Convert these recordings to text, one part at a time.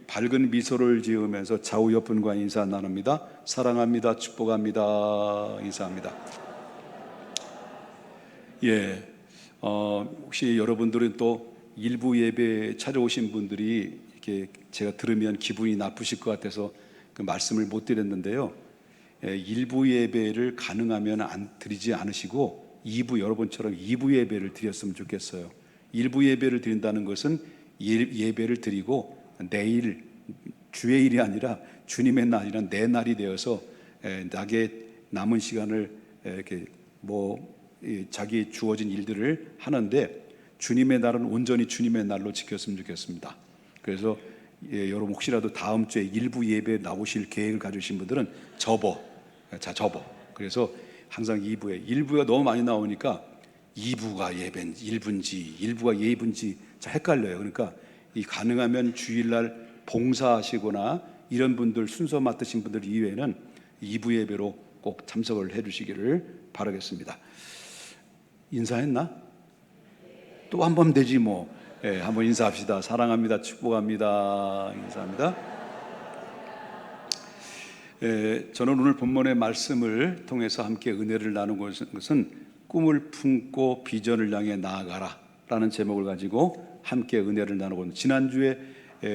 밝은 미소를 지으면서 좌우 옆분과 인사 나눕니다. 사랑합니다. 축복합니다. 인사합니다. 혹시 여러분들은 또 일부 예배 찾아오신 분들이 이렇게 제가 들으면 기분이 나쁘실 것 같아서 그 말씀을 못 드렸는데요. 일부 예배를 가능하면 안 드리지 않으시고 여러분처럼 2부 예배를 드렸으면 좋겠어요. 일부 예배를 드린다는 것은 예배를 드리고 내일 주의 일이 아니라 주님의 날이란 내 날이 되어서 나게 남은 시간을 이렇게 자기 주어진 일들을 하는데 주님의 날은 온전히 주님의 날로 지켰으면 좋겠습니다. 그래서 여러분 혹시라도 다음 주에 일부 예배에 나오실 계획을 가지신 분들은 접어. 그래서 항상 1부가 너무 많이 나오니까 2부가 예배인지 1부인지 1부가 예배인지 헷갈려요. 그러니까 가능하면 주일날 봉사하시거나 이런 분들 순서 맡으신 분들 이외에는 2부 예배로 꼭 참석을 해 주시기를 바라겠습니다. 인사했나? 또 한 번 되지 뭐. 한번 인사합시다. 사랑합니다. 축복합니다. 인사합니다. 저는 오늘 본문의 말씀을 통해서 함께 은혜를 나누고 있는 것은 꿈을 품고 비전을 향해 나아가라 라는 제목을 가지고 함께 은혜를 나누고 있는, 지난주에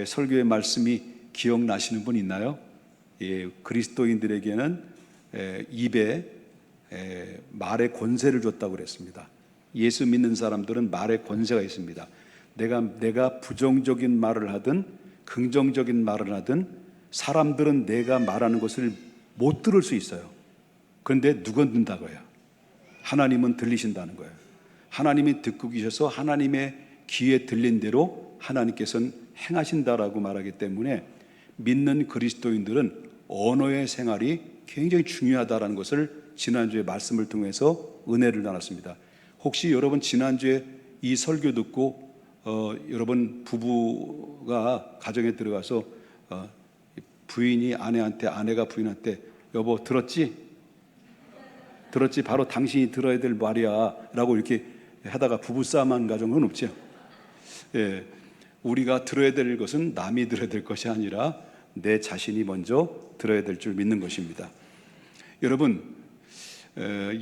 설교의 말씀이 기억나시는 분 있나요? 그리스도인들에게는 입에 말의 권세를 줬다고 그랬습니다. 예수 믿는 사람들은 말의 권세가 있습니다. 내가 부정적인 말을 하든 긍정적인 말을 하든 사람들은 내가 말하는 것을 못 들을 수 있어요. 그런데 누가 듣는다고요? 하나님은 들리신다는 거예요. 하나님이 듣고 계셔서 하나님의 귀에 들린 대로 하나님께서는 행하신다라고 말하기 때문에 믿는 그리스도인들은 언어의 생활이 굉장히 중요하다는 것을 지난주에 말씀을 통해서 은혜를 나눴습니다. 혹시 여러분 지난주에 이 설교 듣고 여러분 부부가 가정에 들어가서 부인이 아내한테, 아내가 부인한테 여보 들었지? 바로 당신이 들어야 될 말이야 라고 이렇게 하다가 부부싸움한 가정은 없죠. 우리가 들어야 될 것은 남이 들어야 될 것이 아니라 내 자신이 먼저 들어야 될 줄 믿는 것입니다.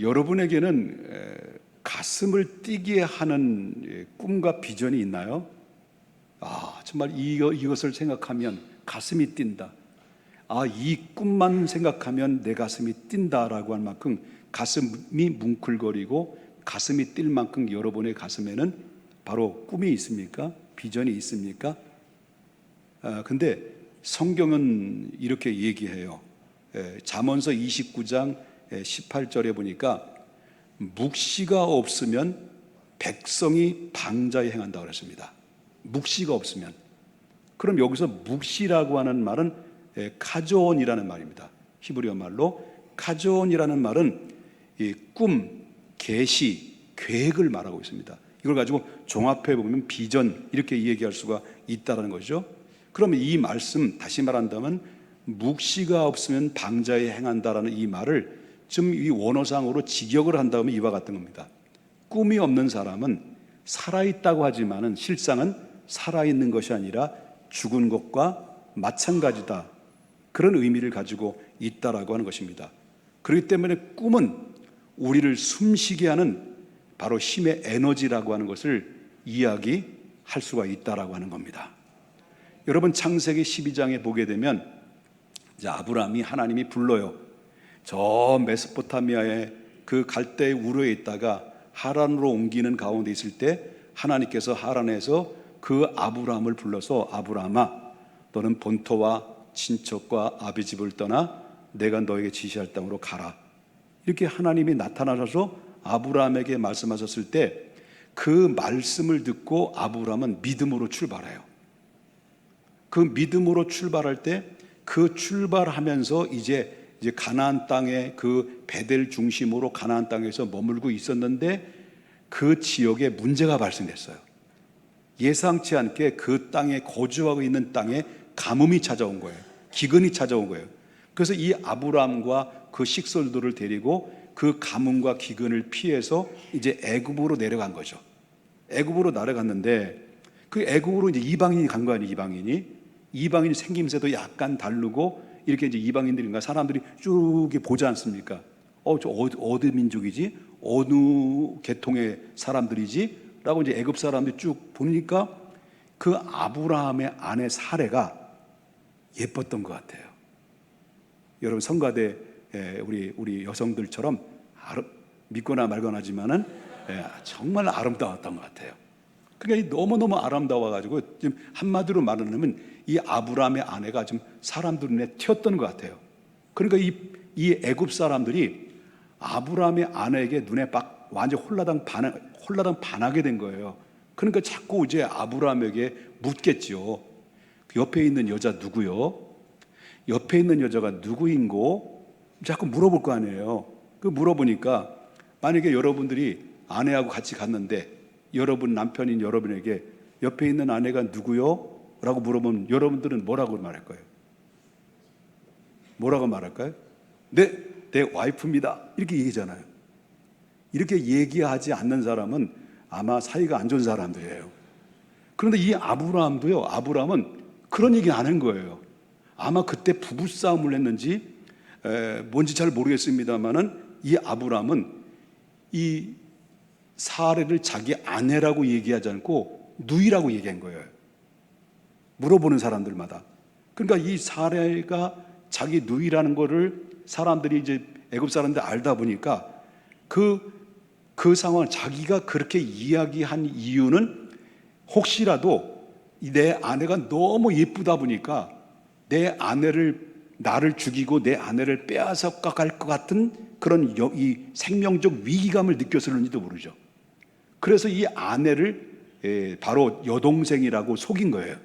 여러분에게는 가슴을 뛰게 하는 꿈과 비전이 있나요? 정말 이것을 생각하면 가슴이 뛴다. 이 꿈만 생각하면 내 가슴이 뛴다라고 한 만큼 가슴이 뭉클거리고 가슴이 뛸 만큼 여러분의 가슴에는 바로 꿈이 있습니까? 비전이 있습니까? 근데 성경은 이렇게 얘기해요. 잠언서 29장 18절에 보니까 묵시가 없으면 백성이 방자에 행한다고 그랬습니다. 묵시가 없으면. 그럼 여기서 묵시라고 하는 말은 카존이라는 말입니다. 히브리어 말로 카존이라는 말은 이 꿈, 계시, 계획을 말하고 있습니다. 이걸 가지고 종합해 보면 비전 이렇게 얘기할 수가 있다는 것이죠. 그러면 이 말씀, 다시 말한다면 묵시가 없으면 방자에 행한다라는 이 말을 좀 이 원어상으로 직역을 한다면 이와 같은 겁니다. 꿈이 없는 사람은 살아있다고 하지만은 실상은 살아있는 것이 아니라 죽은 것과 마찬가지다. 그런 의미를 가지고 있다라고 하는 것입니다. 그렇기 때문에 꿈은 우리를 숨쉬게 하는 바로 힘의 에너지라고 하는 것을 이야기할 수가 있다라고 하는 겁니다. 여러분 창세기 12장에 보게 되면 이제 아브라함이 하나님이 불러요. 저 메소포타미아의 그 갈대 우르에 있다가 하란으로 옮기는 가운데 있을 때 하나님께서 하란에서 그 아브라함을 불러서 아브라함아 너는 본토와 친척과 아비 집을 떠나 내가 너에게 지시할 땅으로 가라. 이렇게 하나님이 나타나셔서 아브라함에게 말씀하셨을 때 그 말씀을 듣고 아브라함은 믿음으로 출발해요. 그 믿음으로 출발할 때 그 출발하면서 이제 가나안 땅에 그 베델 중심으로 가나안 땅에서 머물고 있었는데 그 지역에 문제가 발생됐어요. 예상치 않게 그 땅에 거주하고 있는 땅에 가뭄이 찾아온 거예요. 기근이 찾아온 거예요. 그래서 이 아브라함과 그 식솔들을 데리고 그 가뭄과 기근을 피해서 이제 애굽으로 내려간 거죠. 애굽으로 내려갔는데 그 애굽으로 이제 이방인이 간 거 아니에요. 이방인이. 이방인 생김새도 약간 다르고 이렇게 이제 이방인들인가 사람들이 쭉 보지 않습니까? 저 어디 민족이지? 어느 계통의 사람들이지? 라고 이제 애굽 사람들이 쭉 보니까 그 아브라함의 아내 사레가 예뻤던 것 같아요. 여러분 성가대 우리 여성들처럼 믿거나 말거나 하지만은 정말 아름다웠던 것 같아요. 그러니까 너무너무 아름다워가지고 지금 한마디로 말하면 이 아브라함의 아내가 좀 사람들 눈에 튀었던 것 같아요. 그러니까 이 애굽 사람들이 아브라함의 아내에게 눈에 막 완전 홀라당 반하게 된 거예요. 그러니까 자꾸 이제 아브라함에게 묻겠지요. 그 옆에 있는 여자 누구요? 옆에 있는 여자가 누구인고? 자꾸 물어볼 거 아니에요. 그 물어보니까 만약에 여러분들이 아내하고 같이 갔는데 여러분 남편인 여러분에게 옆에 있는 아내가 누구요? 라고 물어보면 여러분들은 뭐라고 말할 거예요? 뭐라고 말할까요? 내 와이프입니다. 이렇게 얘기잖아요. 이렇게 얘기하지 않는 사람은 아마 사이가 안 좋은 사람들이에요. 그런데 이 아브라함은 그런 얘기 안 한 거예요. 아마 그때 부부싸움을 했는지 뭔지 잘 모르겠습니다만은 이 아브라함은 이 사레를 자기 아내라고 얘기하지 않고 누이라고 얘기한 거예요. 물어보는 사람들마다. 그러니까 이 사레가 자기 누이라는 거를 사람들이 이제 애굽 사람들 알다 보니까 그 상황을 자기가 그렇게 이야기한 이유는 혹시라도 내 아내가 너무 예쁘다 보니까 나를 죽이고 내 아내를 빼앗아 갈 것 같은 그런 이 생명적 위기감을 느꼈을는지도 모르죠. 그래서 이 아내를 바로 여동생이라고 속인 거예요.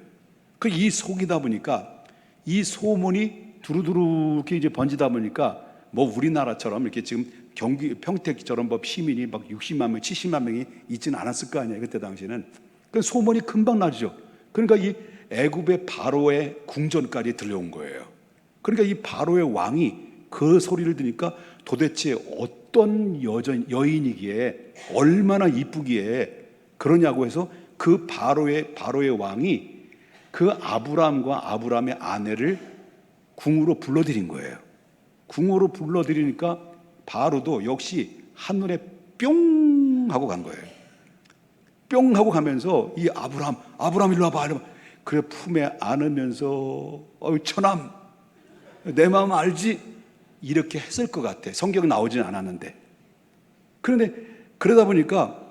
이 속이다 보니까 이 소문이 두루두루 이렇게 이제 번지다 보니까 뭐 우리나라처럼 이렇게 지금 경기 평택처럼 뭐 시민이 막 60만 명, 70만 명이 있지는 않았을 거 아니에요. 그때 당시에는. 그 소문이 금방 나죠. 그러니까 이 애굽의 바로의 궁전까지 들려온 거예요. 그러니까 이 바로의 왕이 그 소리를 들으니까 도대체 어떤 여인이기에 얼마나 이쁘기에 그러냐고 해서 그 바로의 왕이 그 아브라함의 아내를 궁으로 불러들인 거예요. 궁으로 불러들이니까 바로도 역시 한눈에 뿅 하고 간 거예요. 뿅 하고 가면서 이 아브라함 일로 와봐. 그래 품에 안으면서 처남 내 마음 알지? 이렇게 했을 것 같아. 성경은 나오진 않았는데. 그런데 그러다 보니까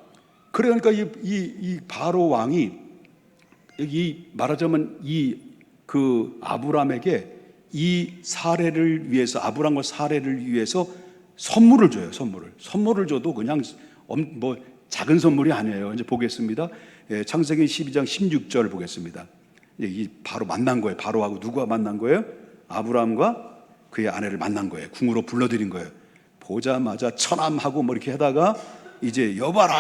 그러니까 이 바로 왕이 여기 말하자면 그 아브라함에게 이 사례를 위해서 아브라함과 사례를 위해서 선물을 줘요. 선물을 줘도 그냥 뭐 작은 선물이 아니에요. 이제 보겠습니다. 창세기 12장 16절 보겠습니다. 이 바로 만난 거예요. 바로하고 누가 만난 거예요? 아브라함과 그의 아내를 만난 거예요. 궁으로 불러들인 거예요. 보자마자 처남하고 뭐 이렇게 하다가 이제 여봐라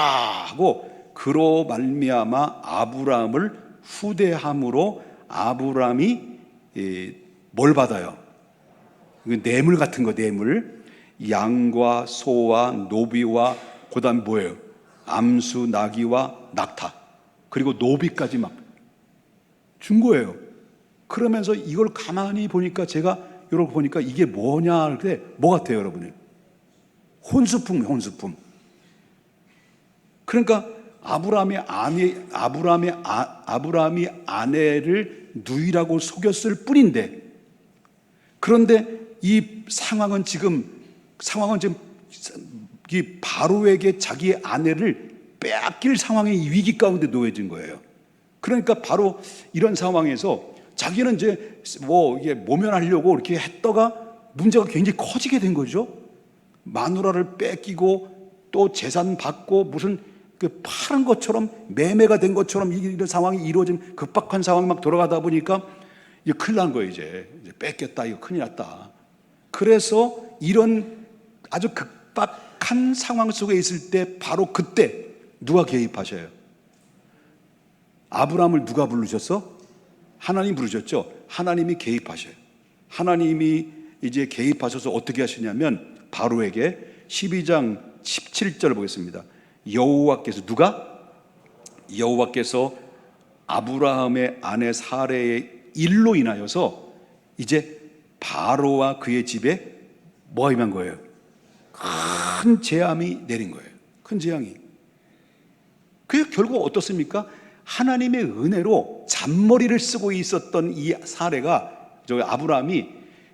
하고 그로 말미암아 아브라함을 후대함으로 아브라함이 뭘 받아요? 뇌물 같은 거, 뇌물. 양과 소와 노비와 그다음 뭐예요? 암수, 나귀와 낙타, 그리고 노비까지 막 준 거예요. 그러면서 이걸 가만히 보니까 제가 여러분 보니까 이게 뭐냐 그래 뭐 같아요, 여러분이? 혼수품. 그러니까 아브라함이 아내를 누이라고 속였을 뿐인데, 그런데 이 상황은 지금 이 바로에게 자기의 아내를 빼앗길 상황의 위기 가운데 놓여진 거예요. 그러니까 바로 이런 상황에서 자기는 이제 뭐 이게 모면하려고 이렇게 했다가 문제가 굉장히 커지게 된 거죠. 마누라를 뺏기고 또 재산 받고 무슨 그 파는 것처럼 매매가 된 것처럼 이런 상황이 이루어진 급박한 상황이 막 돌아가다 보니까 이제 큰일 난 거예요. 이제 뺏겼다, 이거 큰일 났다. 그래서 이런 아주 급박한 상황 속에 있을 때 바로 그때 누가 개입하셔요? 아브라함을 누가 부르셨어? 하나님 부르셨죠. 하나님이 개입하셔요. 하나님이 이제 개입하셔서 어떻게 하시냐면 바로에게 12장 17절 보겠습니다. 여호와께서 아브라함의 아내 사레의 일로 인하여서 이제 바로와 그의 집에 뭐가 임한 거예요? 큰 재앙이 내린 거예요. 큰 재앙이. 그게 결국 어떻습니까? 하나님의 은혜로 잔머리를 쓰고 있었던 이 사례가, 저 아브라함이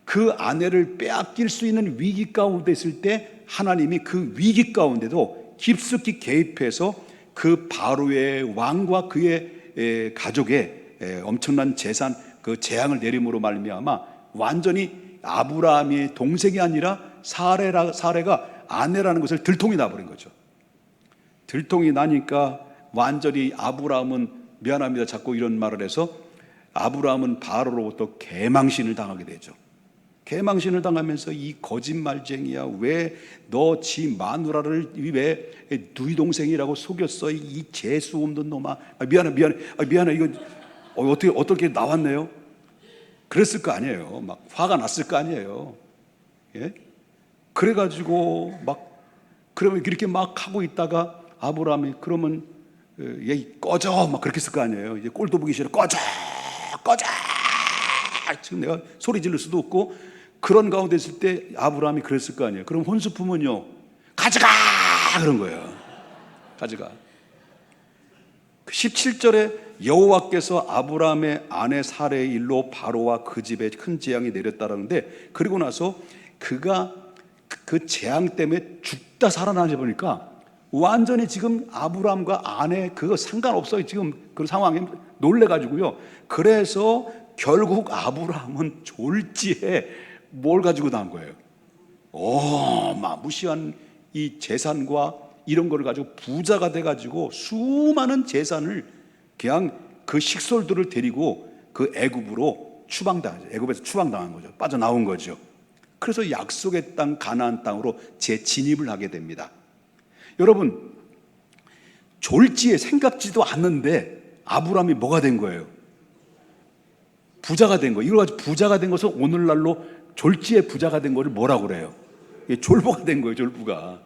그 아내를 빼앗길 수 있는 위기 가운데 있을 때 하나님이 그 위기 가운데도 깊숙이 개입해서 그 바로의 왕과 그의 가족의 엄청난 재산, 그 재앙을 내림으로 말미암아 완전히 아브라함의 동생이 아니라 사례가 아내라는 것을 들통이 나버린 거죠. 들통이 나니까 완전히 아브라함은, 미안합니다, 자꾸 이런 말을 해서, 아브라함은 바로로부터 개망신을 당하게 되죠. 개망신을 당하면서 이 거짓말쟁이야, 왜 너 지 마누라를 왜 누이 동생이라고 속였어, 이 재수 없는 놈아, 미안해 이거 어떻게 나왔네요. 그랬을 거 아니에요. 막 화가 났을 거 아니에요. 예? 그래가지고 그러면 이렇게 막 하고 있다가 아브라함이 그러면 얘 꺼져 막 그렇게 했을 거 아니에요. 이제 꼴도 보기 싫어, 꺼져 지금 내가 소리 지를 수도 없고, 그런 가운데 있을 때 아브라함이 그랬을 거 아니에요. 그럼 혼수품은요, 가져가 그런 거예요. 가져가. 17절에 여호와께서 아브라함의 아내 사레의 일로 바로와 그 집에 큰 재앙이 내렸다라는데, 그리고 나서 그가 그 재앙 때문에 죽다 살아나지 보니까 완전히 지금 아브라함과 아내 그거 상관없어요. 지금 그 상황에 놀래가지고요. 그래서 결국 아브라함은 졸지에 뭘 가지고 나온 거예요? 무시한 이 재산과 이런 거를 가지고 부자가 돼가지고 수많은 재산을 그냥 그 식솔들을 데리고 그 애굽으로 애굽에서 추방당한 거죠. 빠져나온 거죠. 그래서 약속의 땅 가나안 땅으로 재진입을 하게 됩니다. 여러분, 졸지에 생각지도 않는데 아브라함이 뭐가 된 거예요? 부자가 된 거예요. 이걸 가지고 부자가 된 것은 오늘날로 졸지에 부자가 된 거를 뭐라고 그래요? 졸부가 된 거예요. 졸부가.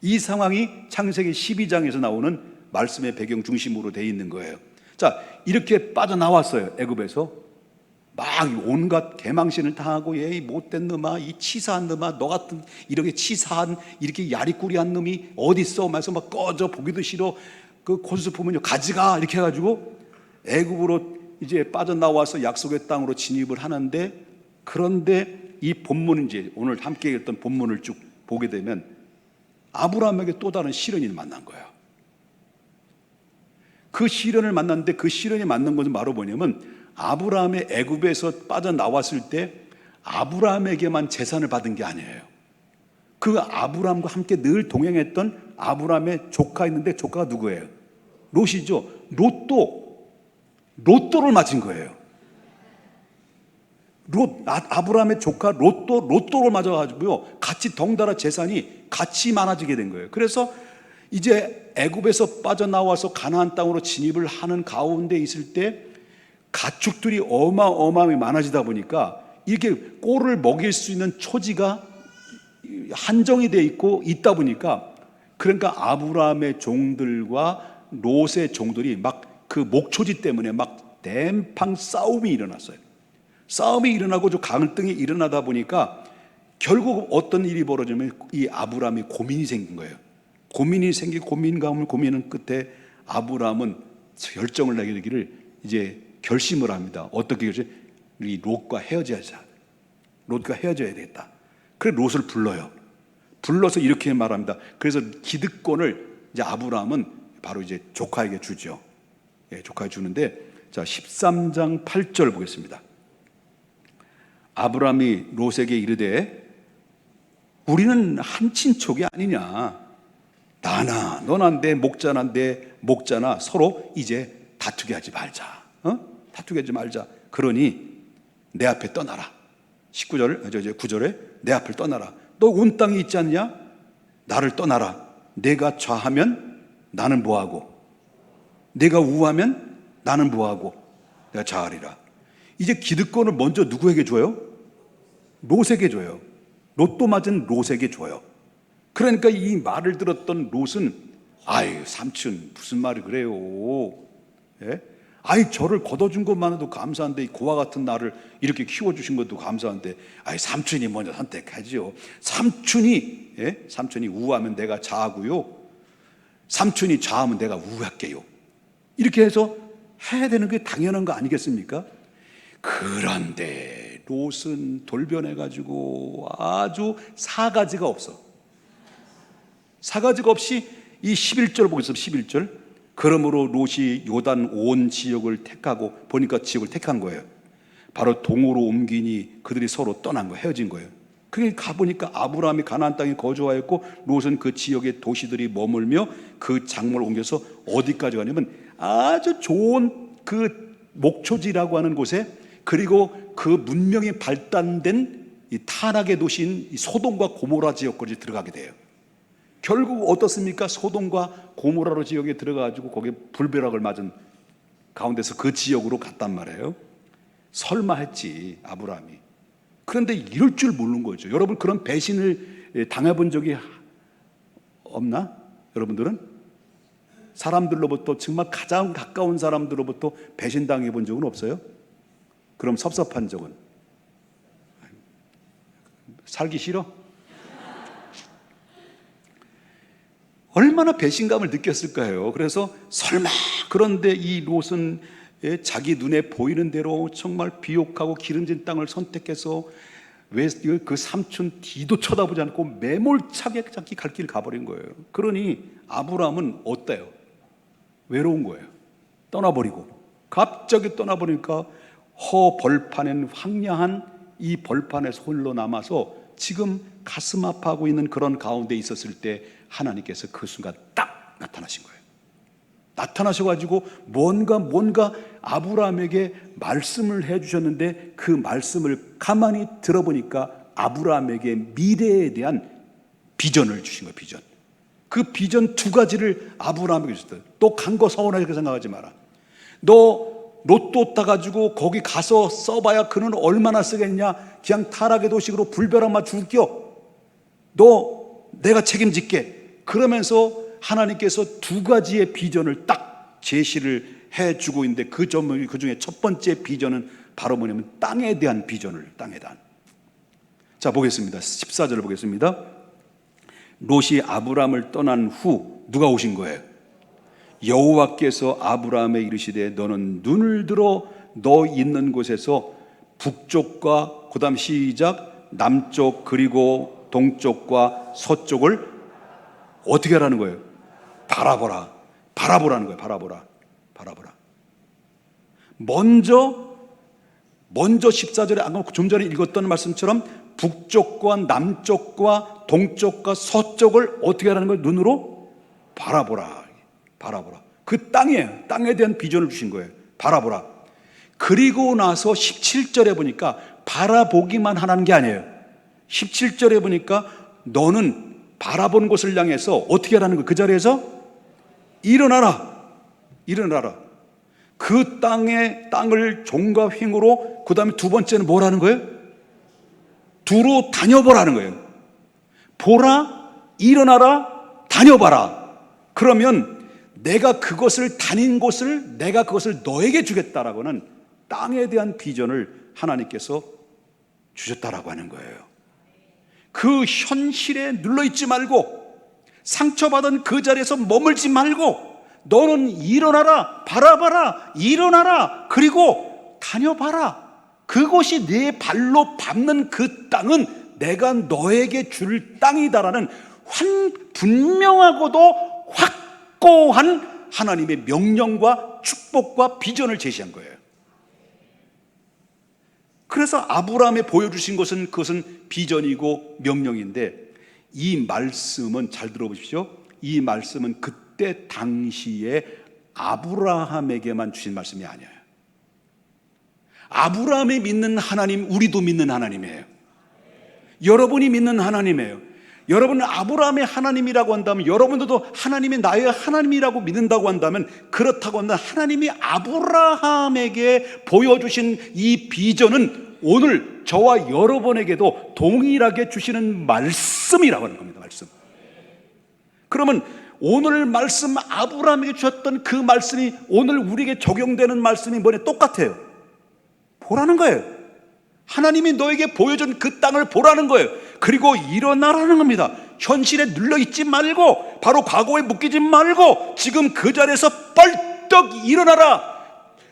이 상황이 창세기 12장에서 나오는 말씀의 배경 중심으로 되어 있는 거예요. 자, 이렇게 빠져나왔어요. 애굽에서 막 온갖 개망신을 당하고, 얘 못된 놈아, 이 치사한 놈아, 너 같은 이렇게 치사한 이렇게 야리꾸리한 놈이 어디 있어? 말해서 막 꺼져, 보기도 싫어, 그 콘수품은요 가져가, 이렇게 해가지고 애굽으로 이제 빠져나와서 약속의 땅으로 진입을 하는데, 그런데 이 본문, 이제 오늘 함께 읽었던 본문을 쭉 보게 되면 아브라함에게 또 다른 시련이 만난 거예요. 그 시련을 만났는데, 그 시련이 만난 것은 바로 뭐냐면, 아브라함의 애굽에서 빠져나왔을 때 아브라함에게만 재산을 받은 게 아니에요. 그 아브라함과 함께 늘 동행했던 아브라함의 조카 있는데, 조카가 누구예요? 롯이죠. 로또를 맞은 거예요. 아브라함의 조카 로또를 맞아가지고요, 같이 덩달아 재산이 같이 많아지게 된 거예요. 그래서 이제 애굽에서 빠져나와서 가나안 땅으로 진입을 하는 가운데 있을 때 가축들이 어마어마하게 많아지다 보니까 이렇게 꼴을 먹일 수 있는 초지가 한정이 돼 있다 보니까, 그러니까 아브라함의 종들과 롯의 종들이 막 그 목초지 때문에 막 댐팡 싸움이 일어났어요. 싸움이 일어나고 좀 갈등이 일어나다 보니까 결국 어떤 일이 벌어지면 이 아브라함이 고민이 생긴 거예요. 고민이 생기고 고민은 끝에 아브라함은 결정을 내리기를 이제 결심을 합니다. 어떻게 결심? 이 롯과 헤어져야 되겠다. 그래 롯을 불러서 이렇게 말합니다. 그래서 기득권을 이제 아브라함은 바로 이제 조카에게 주죠. 조카에 주는데, 자 13장 8절 보겠습니다. 아브라함이 롯에게 이르되 우리는 한 친족이 아니냐, 너나 내 목자나 서로 이제 다투게 하지 말자. 다투게 하지 말자. 그러니 내 앞에 떠나라. 9절에 내 앞을 떠나라. 너 온 땅에 있지 않냐? 나를 떠나라. 내가 좌하면 나는 뭐하고, 내가 우하면 나는 뭐하고, 내가 좌하리라. 이제 기득권을 먼저 누구에게 줘요? 롯에게 줘요. 로또 맞은 롯에게 줘요. 그러니까 이 말을 들었던 롯은, 아유 삼촌 무슨 말을 그래요? 예? 아이, 저를 걷어준 것만으로도 감사한데 고와 같은 나를 이렇게 키워주신 것도 감사한데, 아이, 삼촌이 먼저 선택하죠. 삼촌이, 예? 삼촌이 우하면 내가 좌하고요, 삼촌이 좌하면 내가 우할게요. 이렇게 해서 해야 되는 게 당연한 거 아니겠습니까? 그런데 롯은 돌변해가지고 아주 사가지가 없어. 사가지가 없이 이 11절 보겠습니다. 11절. 그러므로 롯이 요단 온 지역을 택하고, 보니까 지역을 택한 거예요. 바로 동으로 옮기니 그들이 서로 떠난 거예요. 헤어진 거예요. 그게 가보니까 아브라함이 가나안 땅에 거주하였고 롯은 그 지역의 도시들이 머물며 그 장막을 옮겨서 어디까지 가냐면 아주 좋은 그 목초지라고 하는 곳에, 그리고 그 문명이 발달된 이 타락의 도시인 이 소돔과 고모라 지역까지 들어가게 돼요. 결국 어떻습니까? 소돔과 고모라 지역에 들어가가지고 거기에 불벼락을 맞은 가운데서 그 지역으로 갔단 말이에요. 설마 했지, 아브라함이. 그런데 이럴 줄 모르는 거죠. 여러분, 그런 배신을 당해본 적이 없나? 여러분들은? 사람들로부터, 정말 가장 가까운 사람들로부터 배신당해 본 적은 없어요? 그럼 섭섭한 적은? 살기 싫어? 얼마나 배신감을 느꼈을까요? 그래서 설마, 그런데 이 롯은 자기 눈에 보이는 대로 정말 비옥하고 기름진 땅을 선택해서 왜 그 삼촌 뒤도 쳐다보지 않고 매몰차게 갈 길을 가버린 거예요. 그러니 아브라함은 어때요? 외로운 거예요. 떠나버리고. 갑자기 떠나버리니까 허벌판엔 황량한 이 벌판에서 홀로 남아서 지금 가슴 아파하고 있는 그런 가운데 있었을 때 하나님께서 그 순간 딱 나타나신 거예요. 나타나셔가지고 뭔가 아브라함에게 말씀을 해주셨는데, 그 말씀을 가만히 들어보니까 아브라함에게 미래에 대한 비전을 주신 거예요. 비전. 그 비전 두 가지를 아브라함에게 주셨어요. 또 간 거 서운하게 생각하지 마라. 너 로또 따가지고 거기 가서 써봐야 그는 얼마나 쓰겠냐. 그냥 타락의 도식으로 불벼락만 죽여. 너 내가 책임질게. 그러면서 하나님께서 두 가지의 비전을 딱 제시를 해주고 있는데, 그 중에 첫 번째 비전은 바로 뭐냐면 땅에 대한 비전을, 땅에 대한. 자, 보겠습니다. 14절을 보겠습니다. 롯이 아브라함을 떠난 후 누가 오신 거예요? 여호와께서 아브라함에 이르시되 너는 눈을 들어 너 있는 곳에서 북쪽과, 그 다음 시작, 남쪽 그리고 동쪽과 서쪽을 어떻게 하라는 거예요? 바라보라. 바라보라는 거예요. 바라보라. 바라보라. 먼저 14절에 아까 좀 전에 읽었던 말씀처럼 북쪽과 남쪽과 동쪽과 서쪽을 어떻게 하라는 거예요? 눈으로 바라보라. 바라보라. 그 땅에 대한 비전을 주신 거예요. 바라보라. 그리고 나서 17절에 보니까 바라보기만 하라는 게 아니에요. 17절에 보니까 너는 바라본 곳을 향해서 어떻게 하라는 거예요? 그 자리에서 일어나라. 일어나라. 그 땅을 종과 횡으로, 그 다음에 두 번째는 뭐라는 거예요? 두루 다녀보라는 거예요. 보라, 일어나라, 다녀봐라. 그러면 내가 그것을 다닌 곳을, 내가 그것을 너에게 주겠다라고는 땅에 대한 비전을 하나님께서 주셨다라고 하는 거예요. 그 현실에 눌러있지 말고, 상처받은 그 자리에서 머물지 말고, 너는 일어나라, 바라봐라, 일어나라, 그리고 다녀봐라. 그것이 내 발로 밟는 그 땅은 내가 너에게 줄 땅이다라는 분명하고도 확고한 하나님의 명령과 축복과 비전을 제시한 거예요. 그래서 아브라함에 보여주신 것은, 그것은 비전이고 명령인데, 이 말씀은 잘 들어보십시오. 이 말씀은 그때 당시에 아브라함에게만 주신 말씀이 아니에요. 아브라함이 믿는 하나님, 우리도 믿는 하나님이에요. 여러분이 믿는 하나님이에요. 여러분은 아브라함의 하나님이라고 한다면, 여러분들도 하나님이 나의 하나님이라고 믿는다고 한다면, 그렇다고 한다면 하나님이 아브라함에게 보여주신 이 비전은 오늘 저와 여러분에게도 동일하게 주시는 말씀이라고 하는 겁니다. 말씀. 그러면 오늘 말씀 아브라함에게 주셨던 그 말씀이 오늘 우리에게 적용되는 말씀이 뭐냐? 똑같아요. 보라는 거예요. 하나님이 너에게 보여준 그 땅을 보라는 거예요. 그리고 일어나라는 겁니다. 현실에 눌려있지 말고, 바로 과거에 묶이지 말고 지금 그 자리에서 벌떡 일어나라.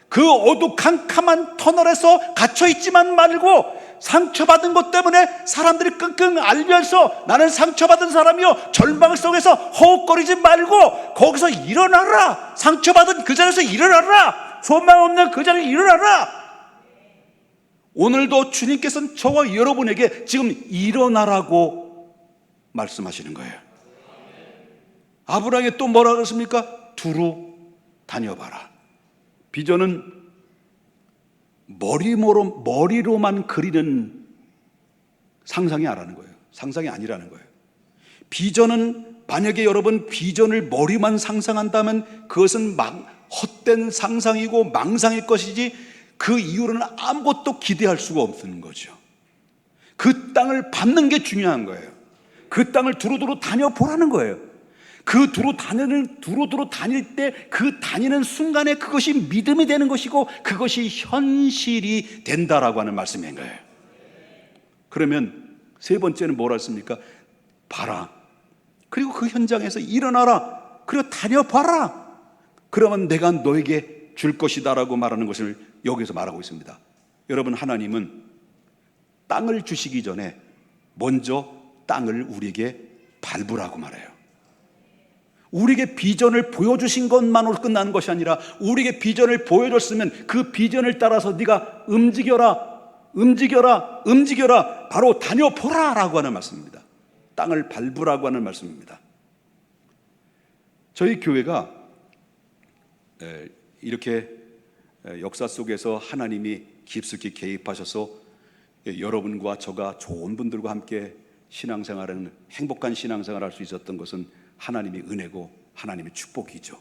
그 어두캄캄한 터널에서 갇혀있지만 말고, 상처받은 것 때문에 사람들이 끙끙 앓면서 나는 상처받은 사람이요, 절망 속에서 허우거리지 말고 거기서 일어나라. 상처받은 그 자리에서 일어나라. 소망 없는 그 자리에 일어나라. 오늘도 주님께서는 저와 여러분에게 지금 일어나라고 말씀하시는 거예요. 아브라함에게 또 뭐라 그랬습니까? 두루 다녀봐라. 비전은 머리로만 그리는 상상이 아니라는 거예요. 상상이 아니라는 거예요. 비전은, 만약에 여러분 비전을 머리만 상상한다면 그것은 헛된 상상이고 망상일 것이지, 그 이후로는 아무것도 기대할 수가 없는 거죠. 그 땅을 밟는 게 중요한 거예요. 그 땅을 두루두루 다녀보라는 거예요. 그 두루 다닐 때 그 다니는 순간에 그것이 믿음이 되는 것이고 그것이 현실이 된다라고 하는 말씀인 거예요. 그러면 세 번째는 뭐라 했습니까? 봐라. 그리고 그 현장에서 일어나라. 그리고 다녀봐라. 그러면 내가 너에게 줄 것이다라고 말하는 것을 여기서 말하고 있습니다. 여러분, 하나님은 땅을 주시기 전에 먼저 땅을 우리에게 밟으라고 말해요. 우리에게 비전을 보여주신 것만으로 끝나는 것이 아니라 우리에게 비전을 보여줬으면 그 비전을 따라서 네가 움직여라, 바로 다녀보라 라고 하는 말씀입니다. 땅을 밟으라고 하는 말씀입니다. 저희 교회가 이렇게 역사 속에서 하나님이 깊숙이 개입하셔서 여러분과 저가 좋은 분들과 함께 신앙생활은, 행복한 신앙생활을 할 수 있었던 것은 하나님의 은혜고 하나님의 축복이죠.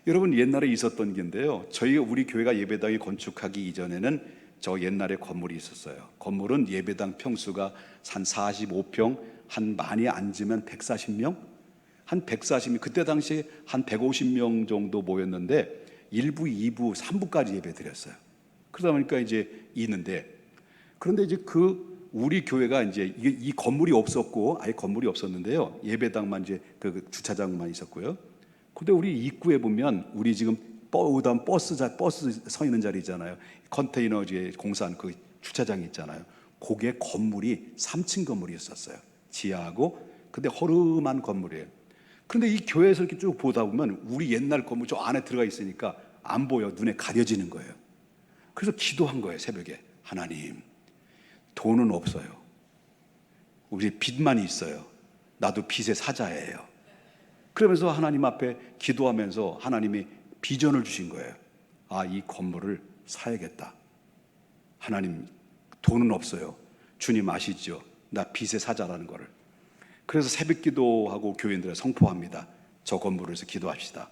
여러분, 옛날에 있었던 게인데요, 우리 교회가 예배당이 건축하기 이전에는 저 옛날에 건물이 있었어요. 건물은 예배당 평수가 한 45평, 한 많이 앉으면 140명, 한 140명, 그때 당시에 한 150명 정도 모였는데 1부, 2부, 3부까지 예배 드렸어요. 그러다 보니까 이제 있는데, 그런데 이제 우리 교회가 이제 이 건물이 없었고, 아예 건물이 없었는데요, 예배당만 이제 그 주차장만 있었고요. 근데 우리 입구에 보면 우리 지금 버스 서 있는 자리 있잖아요. 컨테이너 이제 공사한 그 주차장 있잖아요. 그게 건물이 3층 건물이었었어요. 지하하고. 근데 허름한 건물이에요. 그런데 이 교회에서 이렇게 쭉 보다 보면 우리 옛날 건물 저 안에 들어가 있으니까 안 보여. 눈에 가려지는 거예요. 그래서 기도한 거예요, 새벽에. 하나님, 돈은 없어요. 우리 빚만 있어요. 나도 빚의 사자예요. 그러면서 하나님 앞에 기도하면서 하나님이 비전을 주신 거예요. 아, 이 건물을 사야겠다. 하나님, 돈은 없어요. 주님 아시죠? 나 빚의 사자라는 거를. 그래서 새벽 기도하고 교인들에 선포합니다. 저 건물에서 기도합시다.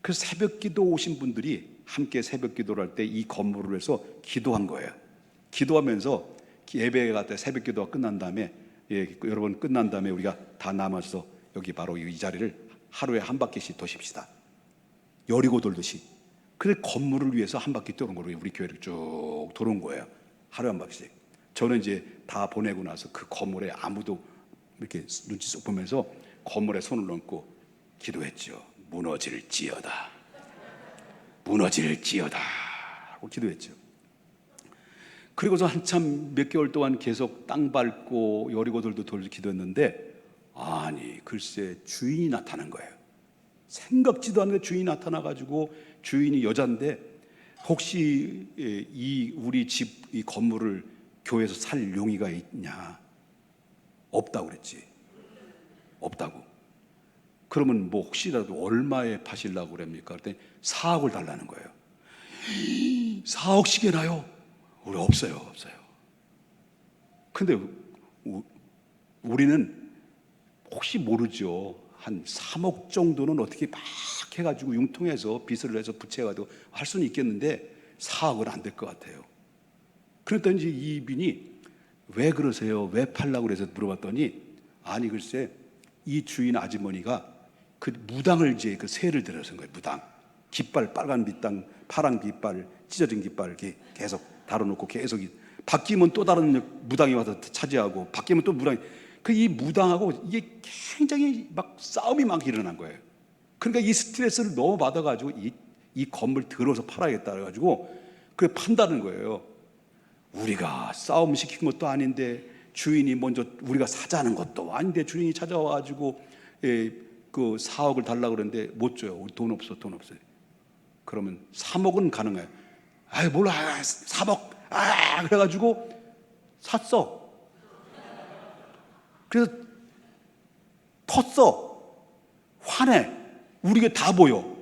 그래서 새벽 기도 오신 분들이 함께 새벽 기도를 할 때 이 건물을 해서 기도한 거예요. 기도하면서 예배가 때 새벽 기도가 끝난 다음에, 여러분 끝난 다음에 우리가 다 남아서 여기 바로 이 자리를 하루에 한 바퀴씩 도십시다. 여리고 돌듯이. 그래서 건물을 위해서 한 바퀴 도는 거로 우리 교회를 쭉 도는 거예요. 하루에 한 바퀴씩. 저는 이제 다 보내고 나서 그 건물에 아무도 이렇게 눈치 쏙 보면서 건물에 손을 얹고 기도했죠. 무너질지어다 하고 기도했죠. 그리고서 한참 몇 개월 동안 계속 땅 밟고 여리고들도 돌도 기도했는데, 아니 글쎄 주인이 나타난 거예요. 생각지도 않게 주인이 나타나가지고, 주인이 여잔데 혹시 우리 집 이 건물을 교회에서 살 용의가 있냐? 없다고 그랬지. 없다고. 그러면 뭐 혹시라도 얼마에 파시려고 그럽니까? 그랬더니 4억을 달라는 거예요. 4억씩이나요? 우리 없어요. 근데 우리는 혹시 모르죠. 한 3억 정도는 어떻게 막 해가지고 융통해서 빚을 내서 부채해가지고 할 수는 있겠는데 4억은 안 될 것 같아요. 그랬더니 이제 이 이빈이 왜 그러세요? 왜 팔라고 그래서 물어봤더니, 아니 글쎄 이 주인 아주머니가 그 무당을 이제 그 새를 들여서 거예요. 무당. 깃발, 빨간 깃발, 파란 깃발, 찢어진 깃발 이렇게 계속 달아놓고 계속 바뀌면 또 다른 무당이 와서 차지하고 바뀌면 또 무당이, 그 이 무당하고 이게 굉장히 막 싸움이 막 일어난 거예요. 그러니까 이 스트레스를 너무 받아가지고 이 건물 들어서 팔아야겠다 그래가지고 그래 판다는 거예요. 우리가 싸움 시킨 것도 아닌데 주인이 먼저 우리가 사자는 것도 아닌데 주인이 찾아와가지고 그 4억을 달라고 그러는데 못 줘요. 우리 돈 없어, 돈 없어요. 그러면 3억은 가능해요. 아이 몰라, 3억 그래가지고 샀어. 그래서 텄어. 화내. 우리가 다 보여.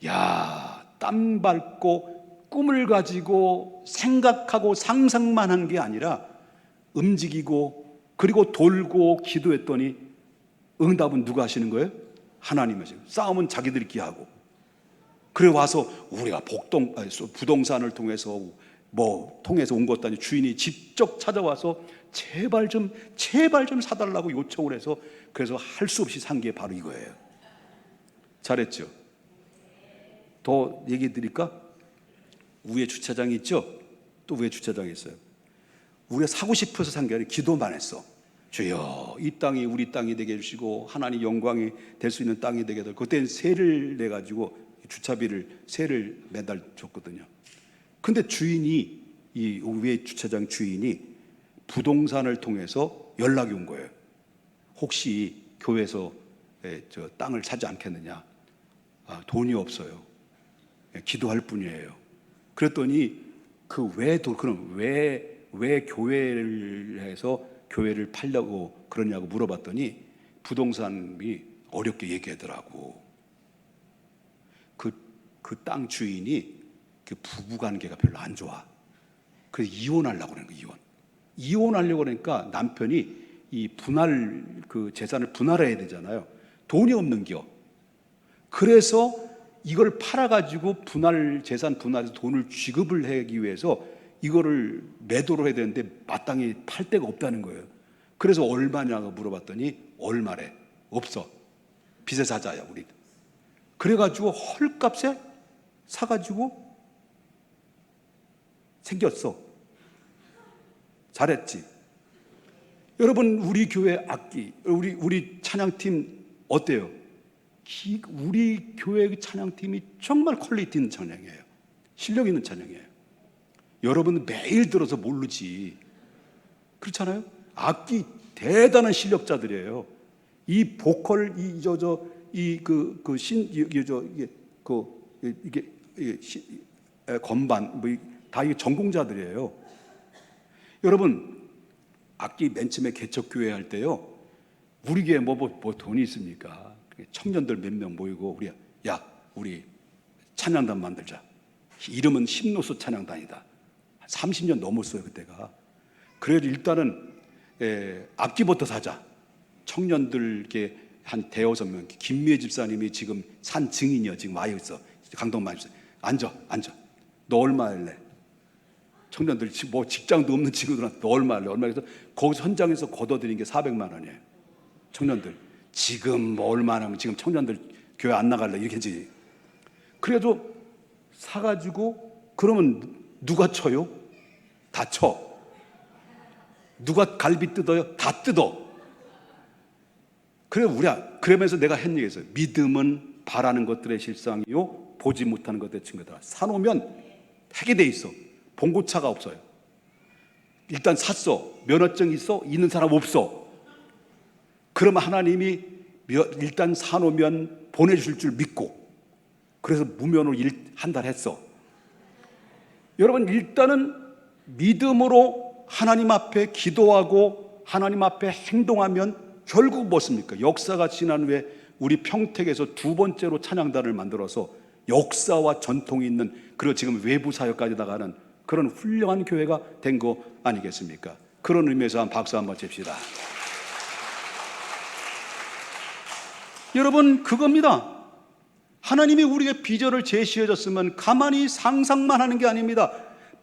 야, 땀 밟고 꿈을 가지고 생각하고 상상만 한 게 아니라 움직이고 그리고 돌고 기도했더니 응답은 누가 하시는 거예요? 하나님 하시는 거예요. 싸움은 자기들끼리 하고. 그래 와서 우리가 부동산을 통해서 통해서 온 것도 아니고 주인이 직접 찾아와서 제발 좀 사달라고 요청을 해서 그래서 할 수 없이 산 게 바로 이거예요. 잘했죠? 더 얘기 드릴까? 위에 주차장이 있죠? 또 위에 주차장이 있어요. 우리가 사고 싶어서 산 게 아니라 기도만 했어. 주여 이 땅이 우리 땅이 되게 해주시고 하나님 영광이 될 수 있는 땅이 되게 해달라고. 그때는 세를 내가지고 주차비를 세를 매달 줬거든요. 근데 주인이 이 위에 주차장 주인이 부동산을 통해서 연락이 온 거예요. 혹시 교회에서 저 땅을 사지 않겠느냐? 돈이 없어요. 기도할 뿐이에요. 그랬더니 그럼 왜 교회를 해서 교회를 팔려고 그러냐고 물어봤더니 부동산이 어렵게 얘기하더라고. 그 땅 주인이 그 부부 관계가 별로 안 좋아. 그래서 이혼하려고 그러는 거예요. 이혼하려고 그러니까 남편이 이 그 재산을 분할해야 되잖아요. 돈이 없는겨. 그래서 이걸 팔아가지고 재산 분할해서 돈을 지급을 하기 위해서 이거를 매도를 해야 되는데 마땅히 팔 데가 없다는 거예요. 그래서 얼마냐고 물어봤더니 얼마래? 없어. 빚에 사자야 우리. 그래가지고 헐값에 사가지고 생겼어. 잘했지. 여러분 우리 교회 악기, 우리 찬양팀 어때요? 우리 교회 찬양팀이 정말 퀄리티 있는 찬양이에요. 실력 있는 찬양이에요. 여러분 매일 들어서 모르지. 그렇잖아요? 악기 대단한 실력자들이에요. 이 보컬 건반 다 이게 전공자들이에요. 여러분 악기 맨 처음에 개척교회 할 때요, 우리 교회 뭐 돈이 있습니까? 청년들 몇 명 모이고 우리 찬양단 만들자. 이름은 힘노수 찬양단이다. 30년 넘었어요 그때가. 그래도 일단은 악기부터 사자. 청년들께 한 대여섯 명. 김미애 집사님이 지금 산 증인이요. 지금 와 있어. 강동만 집사. 앉아. 너 얼마 할래? 청년들 뭐 직장도 없는 친구들한테 너 얼마 할래? 얼마 해서 거기서 현장에서 걷어들인 게 400만 원이에요. 청년들 지금 뭐 얼마 하면 지금 청년들 교회 안 나갈래 이렇게 하지. 그래도 사가지고 그러면 누가 쳐요? 다 쳐. 누가 갈비 뜯어요? 다 뜯어. 그러면서 내가 한 얘기 있어요. 믿음은 바라는 것들의 실상이요 보지 못하는 것들의 증거다. 사놓으면 하게 돼 있어. 봉고차가 없어요. 일단 샀어. 면허증 있어? 있는 사람 없어. 그러면 하나님이 일단 사놓으면 보내줄 줄 믿고, 그래서 무면허로 한 달 했어. 여러분 일단은 믿음으로 하나님 앞에 기도하고 하나님 앞에 행동하면 결국 무엇입니까? 역사가 지난 후에 우리 평택에서 두 번째로 찬양단을 만들어서 역사와 전통이 있는, 그리고 지금 외부 사역까지 나가는 그런 훌륭한 교회가 된 거 아니겠습니까? 그런 의미에서 한 박수 한번 칩시다. 여러분 그겁니다. 하나님이 우리에게 비전을 제시해 줬으면 가만히 상상만 하는 게 아닙니다.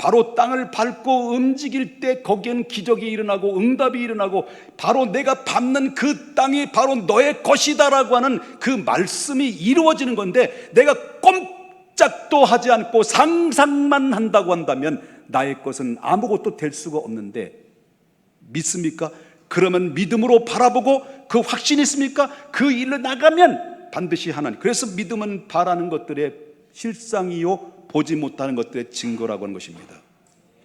바로 땅을 밟고 움직일 때 거기엔 기적이 일어나고 응답이 일어나고 바로 내가 밟는 그 땅이 바로 너의 것이다라고 하는 그 말씀이 이루어지는 건데, 내가 꼼짝도 하지 않고 상상만 한다고 한다면 나의 것은 아무것도 될 수가 없는데, 믿습니까? 그러면 믿음으로 바라보고 그 확신이 있습니까? 그 일로 나가면 반드시 하나님. 그래서 믿음은 바라는 것들의 실상이요 보지 못하는 것들의 증거라고 하는 것입니다.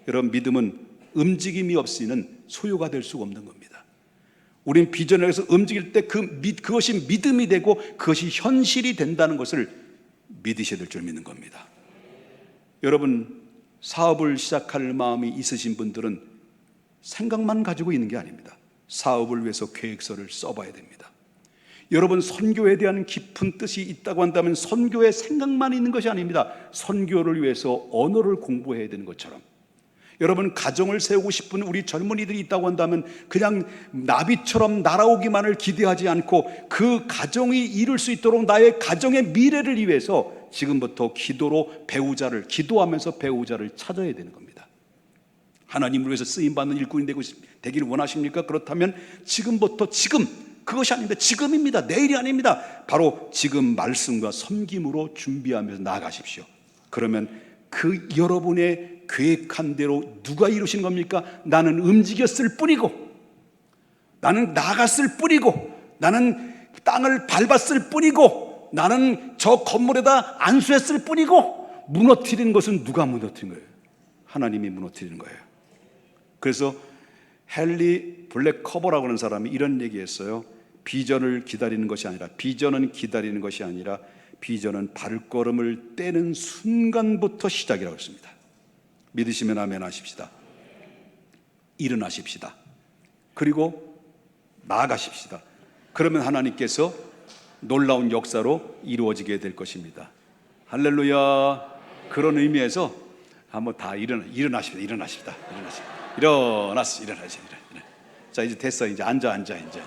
여러분, 믿음은 움직임이 없이는 소유가 될 수가 없는 겁니다. 우린 비전을 해서 움직일 때 그것이 믿음이 되고 그것이 현실이 된다는 것을 믿으셔야 될 줄 믿는 겁니다. 여러분, 사업을 시작할 마음이 있으신 분들은 생각만 가지고 있는 게 아닙니다. 사업을 위해서 계획서를 써봐야 됩니다. 여러분, 선교에 대한 깊은 뜻이 있다고 한다면 선교의 생각만 있는 것이 아닙니다. 선교를 위해서 언어를 공부해야 되는 것처럼, 여러분, 가정을 세우고 싶은 우리 젊은이들이 있다고 한다면 그냥 나비처럼 날아오기만을 기대하지 않고 그 가정이 이룰 수 있도록 나의 가정의 미래를 위해서 지금부터 기도하면서 배우자를 찾아야 되는 겁니다. 하나님을 위해서 쓰임받는 일꾼이 되기를 원하십니까? 그렇다면 지금부터, 그것이 아닙니다. 지금입니다. 내일이 아닙니다. 바로 지금 말씀과 섬김으로 준비하면서 나아가십시오. 그러면 그 여러분의 계획한 대로 누가 이루신 겁니까? 나는 움직였을 뿐이고, 나는 나갔을 뿐이고, 나는 땅을 밟았을 뿐이고, 나는 저 건물에다 안수했을 뿐이고, 무너뜨린 것은 누가 무너뜨린 거예요? 하나님이 무너뜨리는 거예요. 그래서 헨리 블랙커버라고 하는 사람이 이런 얘기했어요. 비전은 기다리는 것이 아니라 비전은 발걸음을 떼는 순간부터 시작이라고 했습니다. 믿으시면 아멘 하십시다. 일어나십시다. 그리고 나아가십시다. 그러면 하나님께서 놀라운 역사로 이루어지게 될 것입니다. 할렐루야. 그런 의미에서 한번 다 일어나십시다. 일어나십시다. 자, 이제 됐어. 이제 앉아. 이제.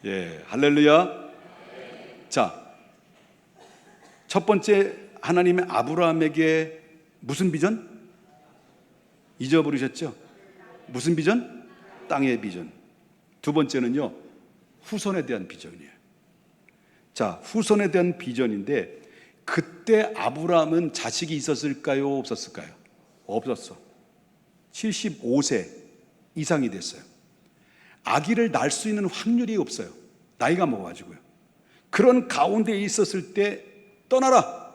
예, 할렐루야. 자, 첫 번째, 하나님의 아브라함에게 무슨 비전? 잊어버리셨죠? 무슨 비전? 땅의 비전. 두 번째는요, 후손에 대한 비전이에요. 자, 후손에 대한 비전인데, 그때 아브라함은 자식이 있었을까요? 없었을까요? 없었어. 75세 이상이 됐어요. 아기를 낳을 수 있는 확률이 없어요. 나이가 먹어가지고요. 그런 가운데 있었을 때 떠나라.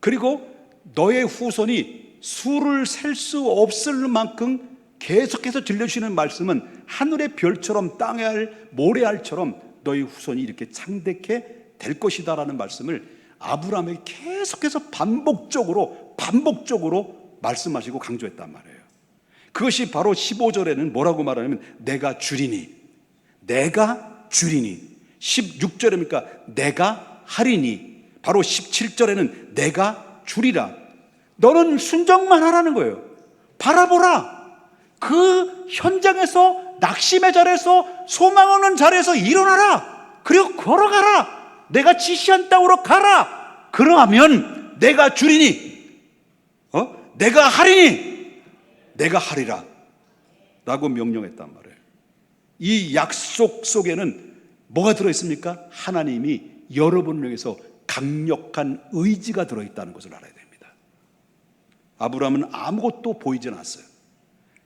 그리고 너의 후손이 수를 셀 수 없을 만큼 계속해서 들려주시는 말씀은 하늘의 별처럼 땅의 모래알처럼 너의 후손이 이렇게 창대케 될 것이다라는 말씀을 아브라함에게 계속해서 반복적으로 말씀하시고 강조했단 말이에요. 그것이 바로 15절에는 뭐라고 말하냐면 내가 주리니 16절입니까? 내가 하리니, 바로 17절에는 내가 주리라. 너는 순종만 하라는 거예요. 바라보라. 그 현장에서, 낙심의 자리에서, 소망 없는 자리에서 일어나라. 그리고 걸어가라. 내가 지시한 땅으로 가라. 그러하면 내가 주리니, 내가 하리니, 내가 하리라 라고 명령했단 말이에요. 이 약속 속에는 뭐가 들어있습니까? 하나님이 여러분을 위해서 강력한 의지가 들어있다는 것을 알아야 됩니다. 아브라함은 아무것도 보이지 않았어요.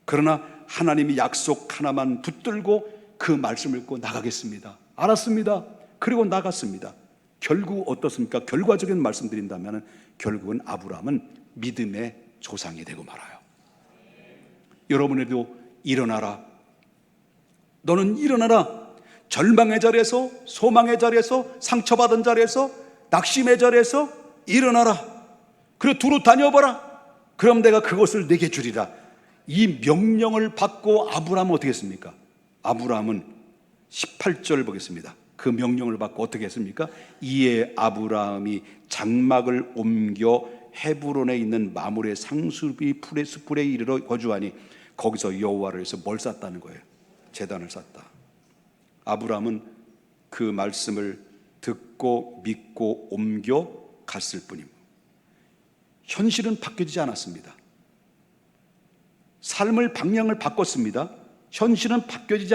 그러나 하나님이 약속 하나만 붙들고 그 말씀을 읽고 나가겠습니다. 알았습니다. 그리고 나갔습니다. 결국 어떻습니까? 결과적인 말씀드린다면 결국은 아브라함은 믿음의 조상이 되고 말아요. 여러분에도 일어나라. 너는 일어나라. 절망의 자리에서, 소망의 자리에서, 상처받은 자리에서, 낙심의 자리에서 일어나라. 그리고 두루 다녀봐라. 그럼 내가 그것을 내게 주리라. 이 명령을 받고 아브라함은 어떻게 했습니까? 아브라함은 18절 보겠습니다. 그 명령을 받고 어떻게 했습니까? 이에 아브라함이 장막을 옮겨 헤브론에 있는 마므레 상수리 풀의 숲에 이르러 거주하니 거기서 여호와를 위해서 뭘 쌓았다는 거예요? 제단을 쌓았다. 아브라함은 그 말씀을 듣고 믿고 옮겨 갔을 뿐입니다. 현실은 바뀌지 않았습니다. 삶을 방향을 바꿨습니다. 현실은 바뀌어지지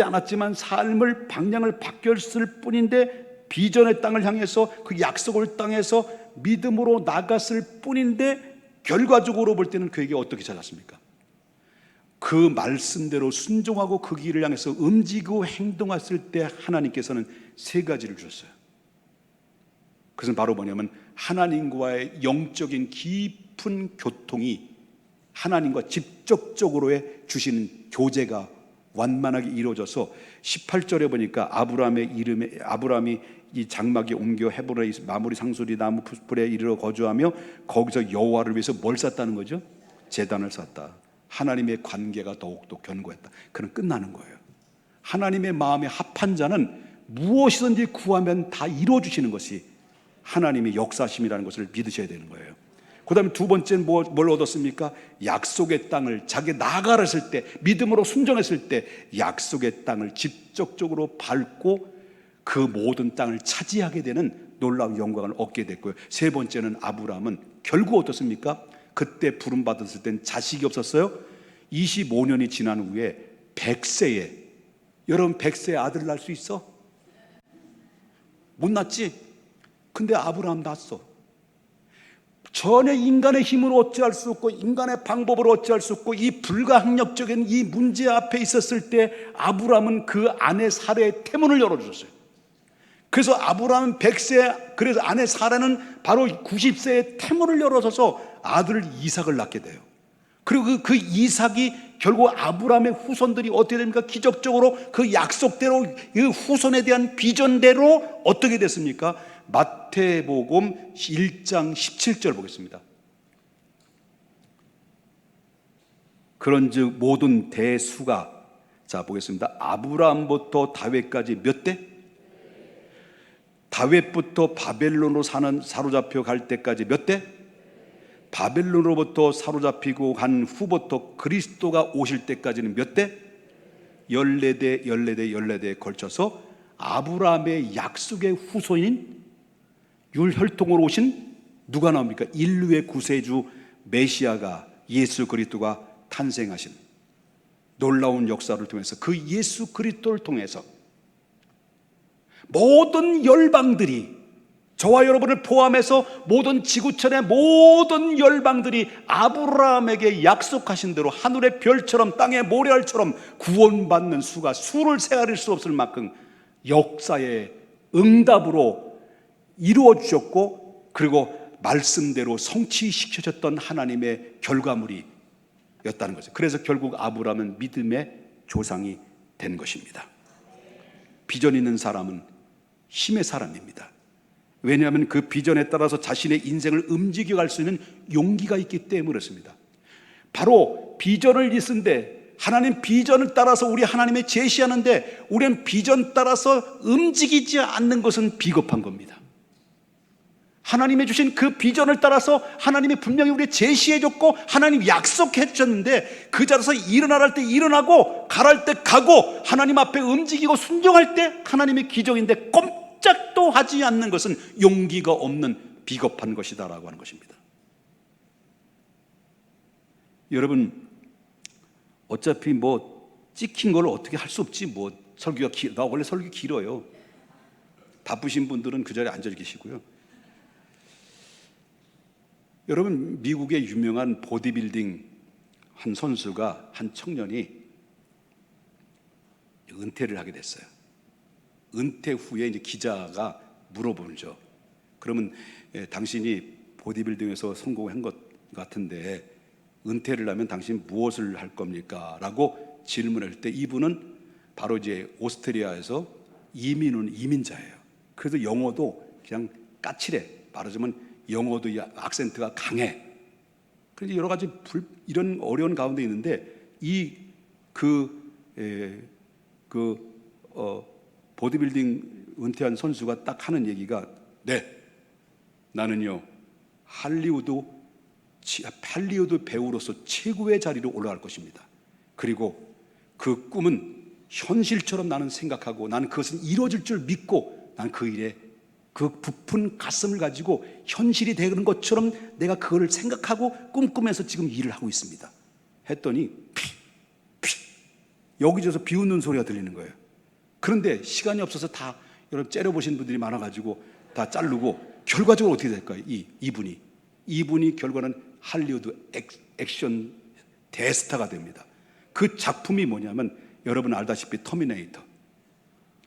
않았지만 삶을 방향을 바뀌었을 뿐인데, 비전의 땅을 향해서 그 약속을 땅에서 믿음으로 나갔을 뿐인데, 결과적으로 볼 때는 그에게 어떻게 찾았습니까? 그 말씀대로 순종하고 그 길을 향해서 움직이고 행동했을 때 하나님께서는 세 가지를 주셨어요. 그것은 바로 뭐냐면, 하나님과의 영적인 깊은 교통이, 하나님과 직접적으로의 주시는 교제가 완만하게 이루어져서 18절에 보니까 아브라함이 이 장막에 옮겨 헤브론의 마무리 상수리 나무 풀에 이르러 거주하며 거기서 여호와를 위해서 뭘 쌓았다는 거죠? 제단을 쌓았다. 하나님의 관계가 더욱더 견고했다. 그는 끝나는 거예요. 하나님의 마음에 합한 자는 무엇이든지 구하면 다 이루어주시는 것이 하나님의 역사심이라는 것을 믿으셔야 되는 거예요. 그 다음에 두 번째는 뭘 얻었습니까? 약속의 땅을 자기 나아가라 했을 때, 믿음으로 순종했을 때 약속의 땅을 직접적으로 밟고 그 모든 땅을 차지하게 되는 놀라운 영광을 얻게 됐고요. 세 번째는 아브라함은 결국 어떻습니까? 그때 부름받았을 땐 자식이 없었어요. 25년이 지난 후에 100세에, 여러분 100세에 아들 낳을 수 있어? 못 낳지? 근데 아브라함 낳았어. 전혀 인간의 힘으로 어찌할 수 없고 인간의 방법으로 어찌할 수 없고 이 불가항력적인 이 문제 앞에 있었을 때 아브라함은 그 아내 사라의 태문을 열어주셨어요. 그래서 아브라함은 100세, 그래서 아내 사라는 바로 90세의 태문을 열어줘서 아들 이삭을 낳게 돼요. 그리고 그 이삭이 결국 아브라함의 후손들이 어떻게 됩니까? 기적적으로 그 약속대로, 그 후손에 대한 비전대로 어떻게 됐습니까? 마태복음 1장 17절 보겠습니다. 그런즉 모든 대수가, 자 보겠습니다. 아브라함부터 다윗까지 몇 대? 다윗부터 바벨론으로 사로잡혀 갈 때까지 몇 대? 바벨론으로부터 사로잡히고 간 후부터 그리스도가 오실 때까지는 몇 대? 14대에 걸쳐서 아브라함의 약속의 후손인 율혈통으로 오신 누가 나옵니까? 인류의 구세주 메시아가, 예수 그리스도가 탄생하신 놀라운 역사를 통해서, 그 예수 그리스도를 통해서 모든 열방들이, 저와 여러분을 포함해서 모든 지구촌의 모든 열방들이 아브라함에게 약속하신 대로 하늘의 별처럼 땅의 모래알처럼 구원받는 수가 수를 세아릴 수 없을 만큼 역사의 응답으로 이루어 주셨고, 그리고 말씀대로 성취시켜졌던 하나님의 결과물이었다는 거죠. 그래서 결국 아브라함은 믿음의 조상이 된 것입니다. 비전 있는 사람은 힘의 사람입니다. 왜냐하면 그 비전에 따라서 자신의 인생을 움직여갈 수 있는 용기가 있기 때문에 그렇습니다. 바로 비전을 있는데, 하나님 비전을 따라서 우리 하나님의 제시하는데 우리는 비전 따라서 움직이지 않는 것은 비겁한 겁니다. 하나님이 주신 그 비전을 따라서 하나님이 분명히 우리에 제시해줬고 하나님 약속해 주셨는데, 그 자리에서 일어나라 할 때 일어나고 가라 할 때 가고 하나님 앞에 움직이고 순종할 때 하나님의 기적인데 꼼짝도 하지 않는 것은 용기가 없는 비겁한 것이다라고 하는 것입니다. 여러분, 어차피 찍힌 걸 어떻게 할 수 없지. 설교가 나 원래 설교 길어요. 바쁘신 분들은 그 자리에 앉아 계시고요. 여러분, 미국의 유명한 보디빌딩 한 선수가, 한 청년이 은퇴를 하게 됐어요. 은퇴 후에 이제 기자가 물어보죠. 그러면 당신이 보디빌딩에서 성공한 것 같은데 은퇴를 하면 당신 무엇을 할 겁니까? 라고 질문할 때 이분은 바로 이제 오스트리아에서 이민자예요. 그래서 영어도 그냥 까칠해. 말하자면 영어도 악센트가 강해. 그래서 여러 가지 이런 어려운 가운데 있는데 보디빌딩 은퇴한 선수가 딱 하는 얘기가, 네, 나는요 할리우드 배우로서 최고의 자리로 올라갈 것입니다. 그리고 그 꿈은 현실처럼 나는 생각하고 나는 그것은 이루어질 줄 믿고 난 그 일에 그 부푼 가슴을 가지고 현실이 되는 것처럼 내가 그거를 생각하고 꿈꾸면서 지금 일을 하고 있습니다. 했더니 여기저기서 비웃는 소리가 들리는 거예요. 그런데 시간이 없어서 다 여러분 째려보신 분들이 많아가지고 다 자르고 결과적으로 어떻게 될까요? 이분이 결과는 할리우드 액션 대스타가 됩니다. 그 작품이 뭐냐면 여러분 알다시피 터미네이터,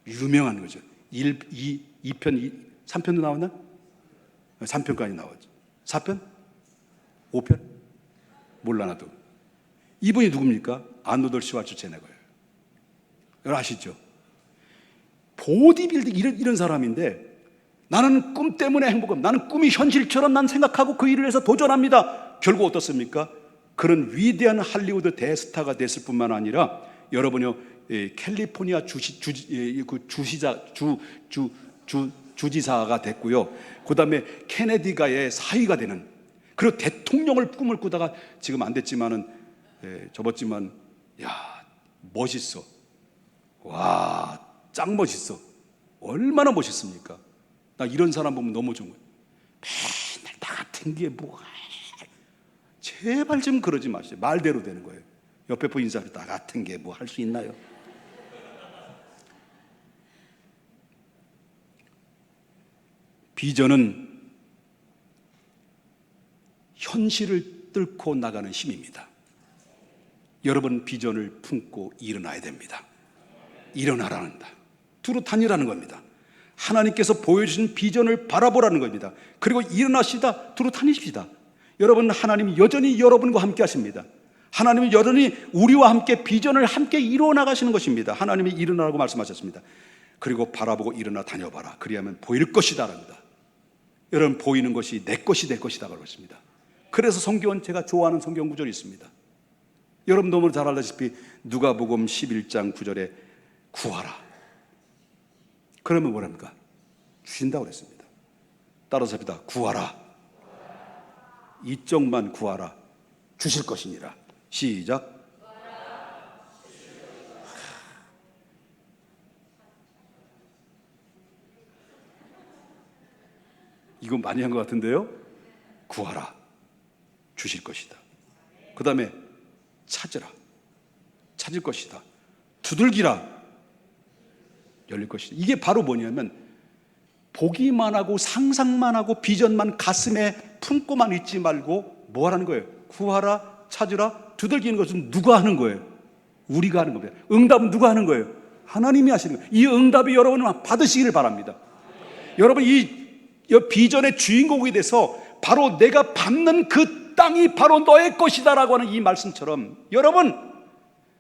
유명한 거죠. 2편, 3편도 나왔나? 3편까지 나왔죠. 4편? 5편? 몰라 나도. 이분이 누굽니까? 아노드 슈왈츠제네거예요. 여러분 아시죠? 보디빌딩 이런 사람인데 나는 꿈 때문에 행복합니다. 나는 꿈이 현실처럼 난 생각하고 그 일을 해서 도전합니다. 결국 어떻습니까? 그런 위대한 할리우드 대스타가 됐을 뿐만 아니라 여러분요, 캘리포니아 주지사가 됐고요. 그 다음에 케네디가의 사위가 되는, 그리고 대통령을 꿈을 꾸다가 지금 안 됐지만은 접었지만, 야 멋있어. 와, 짱 멋있어. 얼마나 멋있습니까? 나 이런 사람 보면 너무 좋은 거예요. 맨날 나 같은 게 뭐야. 제발 좀 그러지 마세요. 말대로 되는 거예요. 옆에 분 인사를 나 같은 게 뭐 할 수 있나요? 비전은 현실을 뚫고 나가는 힘입니다. 여러분 비전을 품고 일어나야 됩니다. 일어나라는다. 두루 다니라는 겁니다. 하나님께서 보여주신 비전을 바라보라는 겁니다. 그리고 일어나시다 두루 다니십시다. 여러분 하나님이 여전히 여러분과 함께 하십니다. 하나님이 여전히 우리와 함께 비전을 함께 이루어 나가시는 것입니다. 하나님이 일어나라고 말씀하셨습니다. 그리고 바라보고 일어나 다녀봐라. 그리하면 보일 것이다 랍니다. 여러분 보이는 것이 내 것이 될 것이다 그렇습니다. 그래서 성경은 제가 좋아하는 성경 구절이 있습니다. 여러분 너무 잘 알다시피 누가복음 11장 9절에 구하라. 그러면 뭐랍니까? 주신다고 그랬습니다. 따라서 합니다. 구하라. 이쪽만 구하라. 주실 것이니라. 시작. 이거 많이 한 것 같은데요. 구하라. 주실 것이다. 그 다음에 찾으라. 찾을 것이다. 두들기라. 열릴 것이다. 이게 바로 뭐냐면 보기만 하고 상상만 하고 비전만 가슴에 품고만 있지 말고 뭐 하라는 거예요? 구하라, 찾으라, 두들기는 것은 누가 하는 거예요? 우리가 하는 겁니다. 응답은 누가 하는 거예요? 하나님이 하시는 거예요. 이 응답이 여러분은 받으시기를 바랍니다. 여러분 이 비전의 주인공이 돼서 바로 내가 밟는 그 땅이 바로 너의 것이다라고 하는 이 말씀처럼 여러분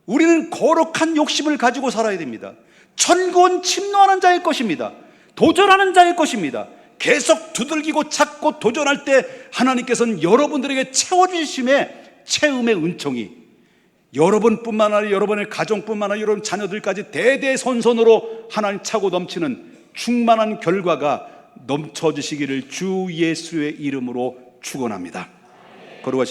우리는 거룩한 욕심을 가지고 살아야 됩니다. 천국은 침노하는 자의 것입니다. 도전하는 자의 것입니다. 계속 두들기고 찾고 도전할 때 하나님께서는 여러분들에게 채워주심의 체험의 은총이 여러분뿐만 아니라 여러분의 가정뿐만 아니라 여러분 자녀들까지 대대손손으로 하나님 차고 넘치는 충만한 결과가 넘쳐주시기를 주 예수의 이름으로 축원합니다. 거룩하신